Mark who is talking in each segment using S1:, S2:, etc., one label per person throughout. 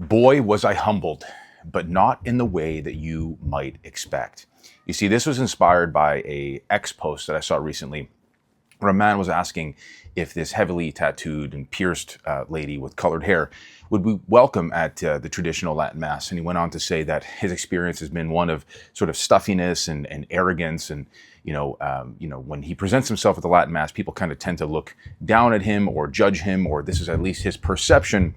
S1: Boy, was I humbled, but not in the way that you might expect. You see, this was inspired by a X post that I saw recently where a man was asking if this heavily tattooed and pierced lady with colored hair would be welcome at the traditional Latin Mass. And he went on to say that his experience has been one of sort of stuffiness and arrogance. And, when he presents himself at the Latin Mass, people kind of tend to look down at him or judge him, or this is at least his perception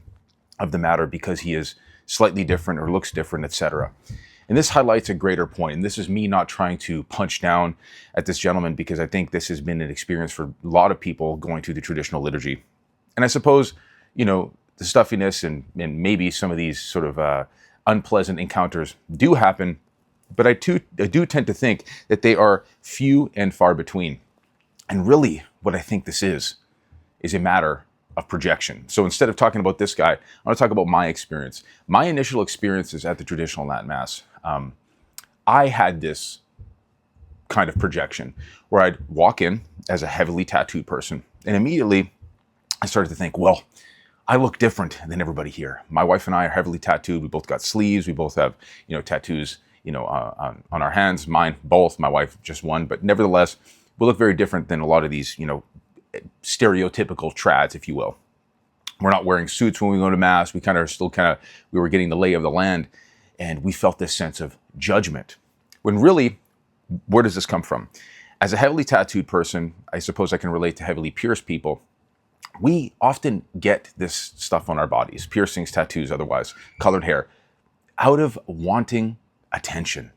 S1: of the matter because he is slightly different or looks different, etc. And this highlights a greater point. And this is me not trying to punch down at this gentleman, because I think this has been an experience for a lot of people going through the traditional liturgy. And I suppose, the stuffiness and maybe some of these sort of unpleasant encounters do happen, but I do tend to think that they are few and far between. And really, what I think this is a matter of projection. So instead of talking about this guy, I want to talk about my experience. My initial experiences at the traditional Latin Mass, I had this kind of projection where I'd walk in as a heavily tattooed person, and immediately I started to think, well, I look different than everybody here. My wife and I are heavily tattooed. We both got sleeves. We both have, tattoos, on our hands. Mine, both. My wife, just one. But nevertheless, we look very different than a lot of these, stereotypical trads, if you will. We're not wearing suits when we go to Mass. We were getting the lay of the land, and we felt this sense of judgment. When really, where does this come from? As a heavily tattooed person, I suppose I can relate to heavily pierced people. We often get this stuff on our bodies, piercings, tattoos, otherwise, colored hair, out of wanting attention.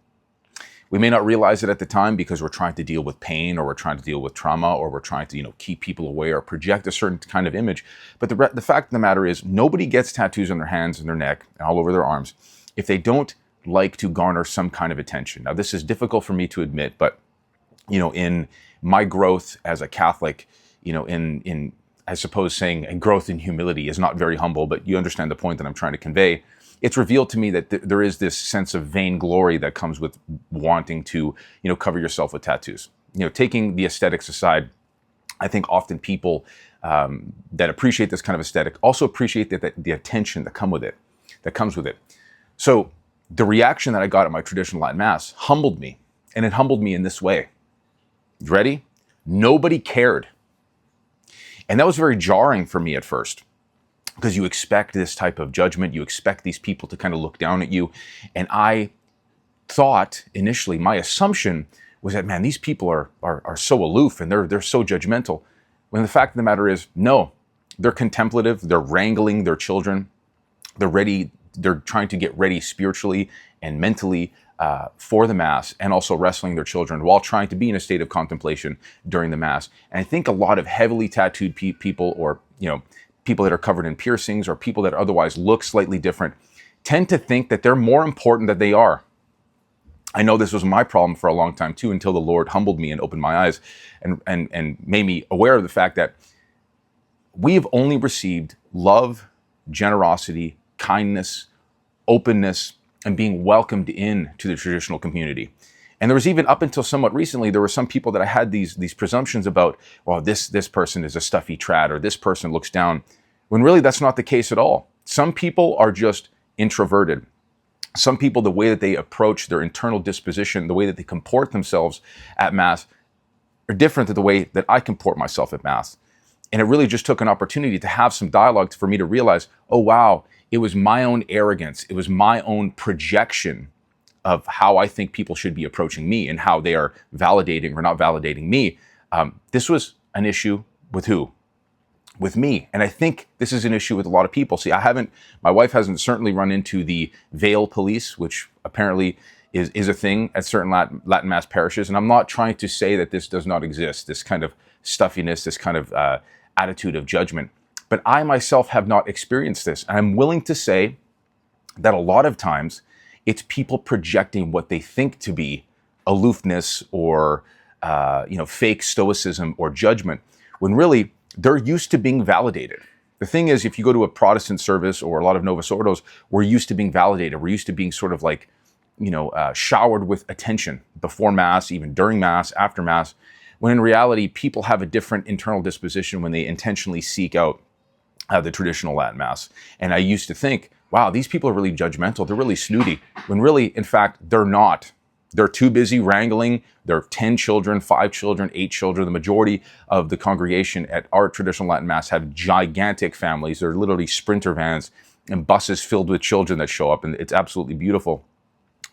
S1: We may not realize it at the time because we're trying to deal with pain, or we're trying to deal with trauma, or we're trying to, keep people away or project a certain kind of image. But the fact of the matter is, nobody gets tattoos on their hands and their neck and all over their arms if they don't like to garner some kind of attention. Now, this is difficult for me to admit, but, in my growth as a Catholic, in I suppose saying a growth in humility is not very humble, but you understand the point that I'm trying to convey. It's revealed to me that there is this sense of vainglory that comes with wanting to, cover yourself with tattoos. Taking the aesthetics aside, I think often people that appreciate this kind of aesthetic also appreciate the attention that comes with it. So the reaction that I got at my traditional Latin Mass humbled me, and it humbled me in this way. You ready? Nobody cared. And that was very jarring for me at first, because you expect this type of judgment. You expect these people to kind of look down at you. And I thought initially, my assumption was that, man, these people are so aloof and they're so judgmental. When the fact of the matter is, no, they're contemplative. They're wrangling their children. They're ready. They're trying to get ready spiritually and mentally for the Mass, and also wrestling their children while trying to be in a state of contemplation during the Mass. And I think a lot of heavily tattooed people, or, people that are covered in piercings, or people that otherwise look slightly different, tend to think that they're more important than they are. I know this was my problem for a long time too, until the Lord humbled me and opened my eyes and made me aware of the fact that we've only received love, generosity, kindness, openness, and being welcomed in to the traditional community. And there was even, up until somewhat recently, there were some people that I had these presumptions about, well, this person is a stuffy trad, or this person looks down, when really that's not the case at all. Some people are just introverted. Some people, the way that they approach their internal disposition, the way that they comport themselves at Mass, are different than the way that I comport myself at Mass. And it really just took an opportunity to have some dialogue for me to realize, oh wow, it was my own arrogance. It was my own projection of how I think people should be approaching me and how they are validating or not validating me. This was an issue with who? With me. And I think this is an issue with a lot of people. See, my wife hasn't certainly run into the veil police, which apparently is a thing at certain Latin Mass parishes. And I'm not trying to say that this does not exist, this kind of stuffiness, this kind of attitude of judgment. But I myself have not experienced this. And I'm willing to say that a lot of times it's people projecting what they think to be aloofness or fake stoicism or judgment, when really they're used to being validated. The thing is, if you go to a Protestant service or a lot of Novus Ordos, we're used to being validated. We're used to being sort of like, showered with attention before Mass, even during Mass, after Mass, when in reality, people have a different internal disposition when they intentionally seek out the traditional Latin Mass. And I used to think, wow, these people are really judgmental. They're really snooty. When really, in fact, they're not. They're too busy wrangling. They're 10 children, 5 children, 8 children. The majority of the congregation at our traditional Latin Mass have gigantic families. They're literally sprinter vans and buses filled with children that show up, and it's absolutely beautiful.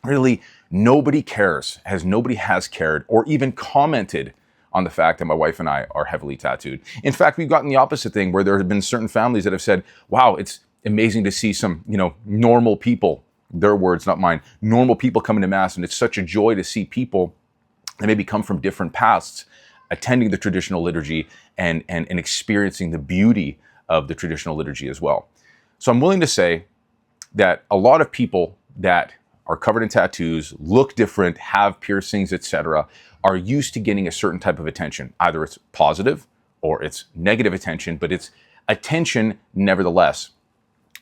S1: Really, nobody cares, nobody has cared or even commented on the fact that my wife and I are heavily tattooed. In fact, we've gotten the opposite thing where there have been certain families that have said, wow, it's amazing to see some, normal people, their words, not mine, normal people coming to Mass. And it's such a joy to see people that maybe come from different pasts attending the traditional liturgy and experiencing the beauty of the traditional liturgy as well. So I'm willing to say that a lot of people that are covered in tattoos, look different, have piercings, etc., are used to getting a certain type of attention. Either it's positive or it's negative attention, but it's attention nevertheless.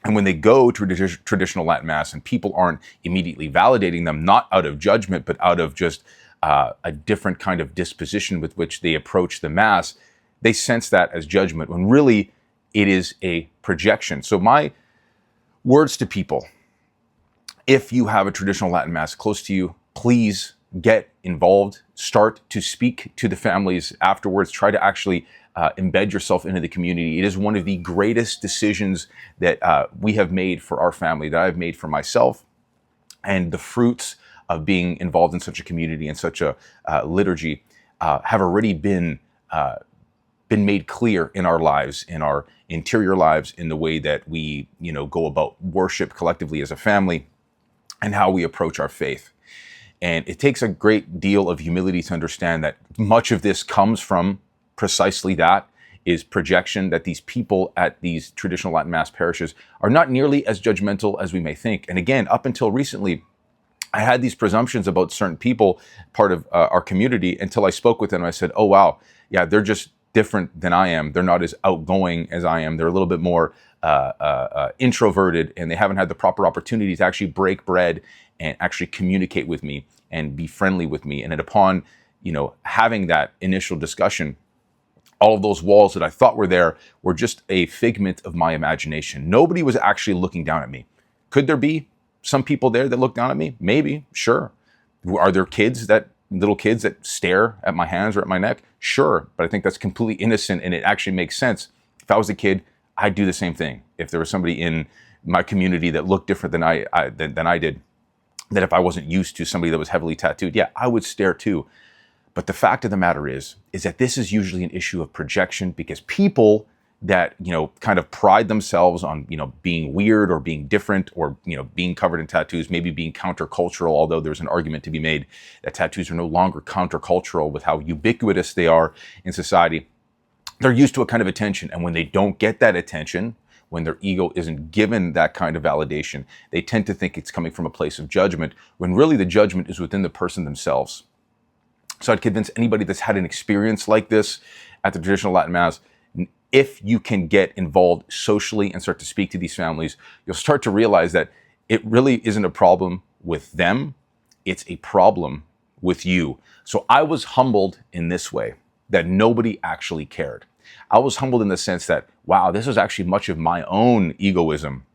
S1: And when they go to a traditional Latin Mass and people aren't immediately validating them, not out of judgment, but out of just a different kind of disposition with which they approach the Mass, they sense that as judgment, when really it is a projection. So my words to people, if you have a traditional Latin Mass close to you, please get involved. Start to speak to the families afterwards. Try to actually embed yourself into the community. It is one of the greatest decisions that we have made for our family, that I've made for myself, and the fruits of being involved in such a community and such a liturgy have already been made clear in our lives, in our interior lives, in the way that we, go about worship collectively as a family, and how we approach our faith. And it takes a great deal of humility to understand that much of this comes from precisely that, is projection, that these people at these traditional Latin Mass parishes are not nearly as judgmental as we may think. And again, up until recently, I had these presumptions about certain people, part of our community, until I spoke with them and I said, oh, wow, yeah, they're just different than I am. They're not as outgoing as I am. They're a little bit more introverted, and they haven't had the proper opportunity to actually break bread and actually communicate with me and be friendly with me. And upon, having that initial discussion, all of those walls that I thought were there were just a figment of my imagination. Nobody was actually looking down at me. Could there be some people there that look down at me? Maybe, sure. Are there little kids that stare at my hands or at my neck? Sure, but I think that's completely innocent, and it actually makes sense. If I was a kid, I'd do the same thing. If there was somebody in my community that looked different than I did, that if I wasn't used to somebody that was heavily tattooed, yeah, I would stare too. But the fact of the matter is that this is usually an issue of projection, because people that, kind of pride themselves on, being weird or being different or, being covered in tattoos, maybe being countercultural, although there's an argument to be made that tattoos are no longer countercultural with how ubiquitous they are in society. They're used to a kind of attention. And when they don't get that attention, when their ego isn't given that kind of validation, they tend to think it's coming from a place of judgment, when really the judgment is within the person themselves. So I'd convince anybody that's had an experience like this at the traditional Latin Mass, if you can get involved socially and start to speak to these families, you'll start to realize that it really isn't a problem with them. It's a problem with you. So I was humbled in this way, that nobody actually cared. I was humbled in the sense that, wow, this was actually much of my own egoism,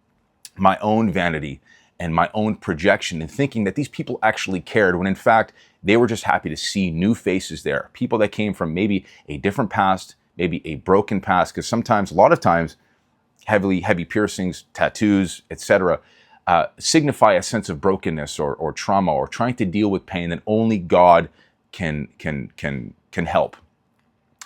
S1: my own vanity, and my own projection, and thinking that these people actually cared, when in fact, they were just happy to see new faces there. People that came from maybe a different past, maybe a broken past, because sometimes, a lot of times, heavy piercings, tattoos, etc., signify a sense of brokenness or trauma, or trying to deal with pain that only God can help.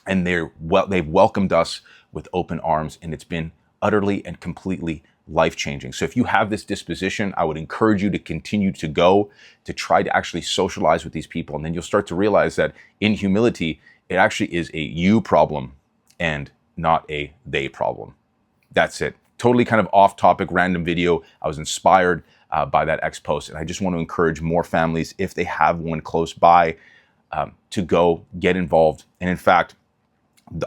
S1: And they've welcomed us with open arms, and it's been utterly and completely life-changing. So if you have this disposition, I would encourage you to continue to go, to try to actually socialize with these people, and then you'll start to realize that in humility, it actually is a you problem and not a they problem. That's it. Totally kind of off-topic, random video. I was inspired by that X post, and I just want to encourage more families, if they have one close by, to go get involved. And in fact,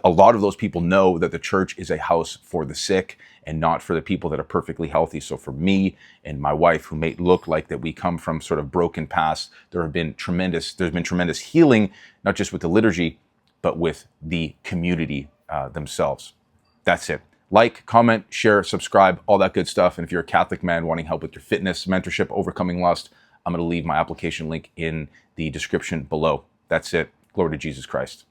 S1: a lot of those people know that the church is a house for the sick and not for the people that are perfectly healthy. So for me and my wife, who may look like that we come from sort of broken past, there's been tremendous healing, not just with the liturgy, but with the community themselves. That's it. Like, comment, share, subscribe, all that good stuff. And if you're a Catholic man wanting help with your fitness, mentorship, overcoming lust, I'm going to leave my application link in the description below. That's it. Glory to Jesus Christ.